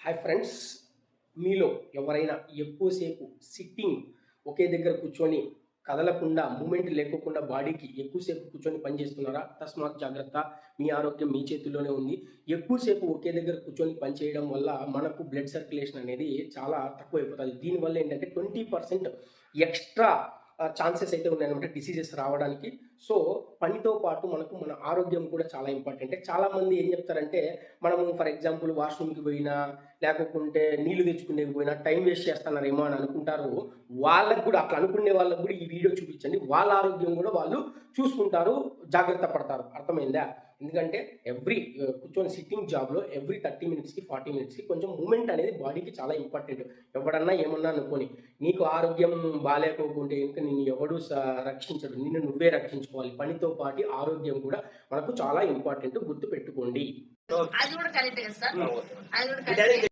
Hi friends, మీలో ఎవరైనా ఎక్కువసేపు సిట్టింగ్ ఒకే దగ్గర కూర్చొని కదలకుండా మూమెంట్ లేకోకుండా బాడీకి ఎక్కువసేపు కూర్చొని పనిచేస్తున్నారా? తస్మాత్ జాగ్రత్త, మీ ఆరోగ్యం మీ చేతుల్లోనే ఉంది. ఎక్కువసేపు ఒకే దగ్గర కూర్చొని పనిచేయడం వల్ల మనకు బ్లడ్ సర్క్యులేషన్ అనేది చాలా తక్కువైపోతుంది. దీనివల్ల ఏంటంటే 20% ఎక్స్ట్రా ఛాన్సెస్ అయితే ఉన్నాయన్నమాట డిసీజెస్ రావడానికి. సో పనితో పాటు మనకు మన ఆరోగ్యం కూడా చాలా ఇంపార్టెంట్. చాలామంది ఏం చెప్తారంటే, మనము ఫర్ ఎగ్జాంపుల్ వాష్రూమ్కి పోయినా లేకపోతే నీళ్లు తెచ్చుకునేకి పోయినా టైం వేస్ట్ చేస్తున్నారేమో అని అనుకుంటారు. వాళ్ళకు కూడా అట్లా అనుకునే వాళ్ళకు కూడా ఈ వీడియో చూపించండి. వాళ్ళ ఆరోగ్యం కూడా వాళ్ళు చూసుకుంటారు, జాగ్రత్త పడతారు. అర్థమైందా? ఎందుకంటే కూర్చొని సిట్టింగ్ జాబ్లో ఎవ్రీ 30 మినిట్స్కి 40 మినిట్స్కి కొంచెం మూమెంట్ అనేది బాడీకి చాలా ఇంపార్టెంట్. ఎవడన్నా ఏమన్నా అనుకోని, నీకు ఆరోగ్యం బాగాలేకోకుంటే ఇంకా నిన్ను ఎవడు రక్షించడు, నిన్ను నువ్వే రక్షించుకోవాలి. పనితో పాటు ఆరోగ్యం కూడా మనకు చాలా ఇంపార్టెంట్, గుర్తుపెట్టుకోండి. అది కూడా కరెక్ట్ కదా సార్, అది కూడా కరెక్ట్.